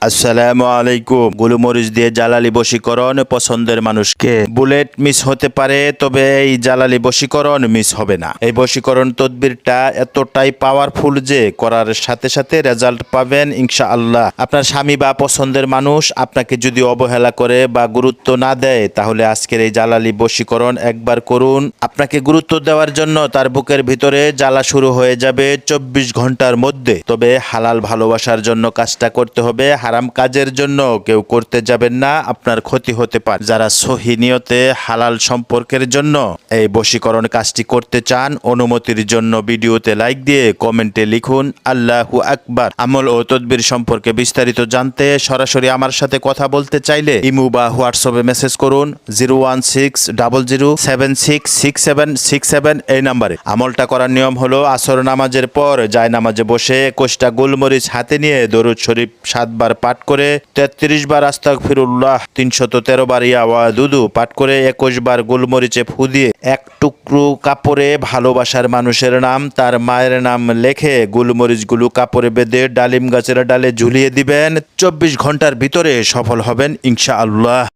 আসসালামু আলাইকুম। গোলমরিচ দিয়ে জালালি বশীকরণ পছন্দের মানুষকে। বুলেট মিস হতে পারে, তবে এই জালালি বশীকরণ মিস হবে না। এই বশীকরণ তদবিরটা এতটাই পাওয়ারফুল যে করার সাথে সাথে রেজাল্ট পাবেন ইনশাআল্লাহ। আপনার স্বামী বা পছন্দের মানুষ আপনাকে যদি অবহেলা করে বা গুরুত্ব না দেয়, তাহলে আজকের এই জালালি বশীকরণ একবার করুন। আপনাকে গুরুত্ব দেওয়ার জন্য তার বুকের ভিতরে জ্বালা শুরু হয়ে যাবে 24 ঘন্টার মধ্যে। তবে হালাল ভালোবাসার জন্য কাজটা করতে হবে, হারাম কাজের জন্য কেউ করতে যাবেন না, আপনার ক্ষতি হতে পারে। যারা সহি নিয়তে হালাল সম্পর্কের জন্য এই বশীকরণ কাজটি করতে চান, অনুমতির জন্য ভিডিওতে লাইক দিয়ে কমেন্টে লিখুন আল্লাহু আকবার। আমল ও তদবির সম্পর্কে বিস্তারিত জানতে সরাসরি আমার সাথে কথা বলতে চাইলে ইমো বা হোয়াটসঅ্যাপে মেসেজ করুন 01600766767 এই নাম্বারে। আমলটা করার নিয়ম হলো, আসর নামাজের পর জায়নামাজে বসে 21টা গোলমরিচ হাতে নিয়ে দরুদ শরীফ 7 বার পাঠ করে, 33 বার আস্তাগফিরুল্লাহ, 313 বার ইয়া ওয়াদুদু পাঠ করে, 21 বার গোলমরিচে ফু দিয়ে এক টুকরো কাপড়ে ভালোবাসার মানুষের নাম, তার মায়ের নাম লেখে গোলমরিচগুলো কাপড়ে বেঁধে ডালিম গাছের ডালে ঝুলিয়ে দিবেন। 24 ঘন্টার ভিতরে সফল হবেন ইনশাআল্লাহ।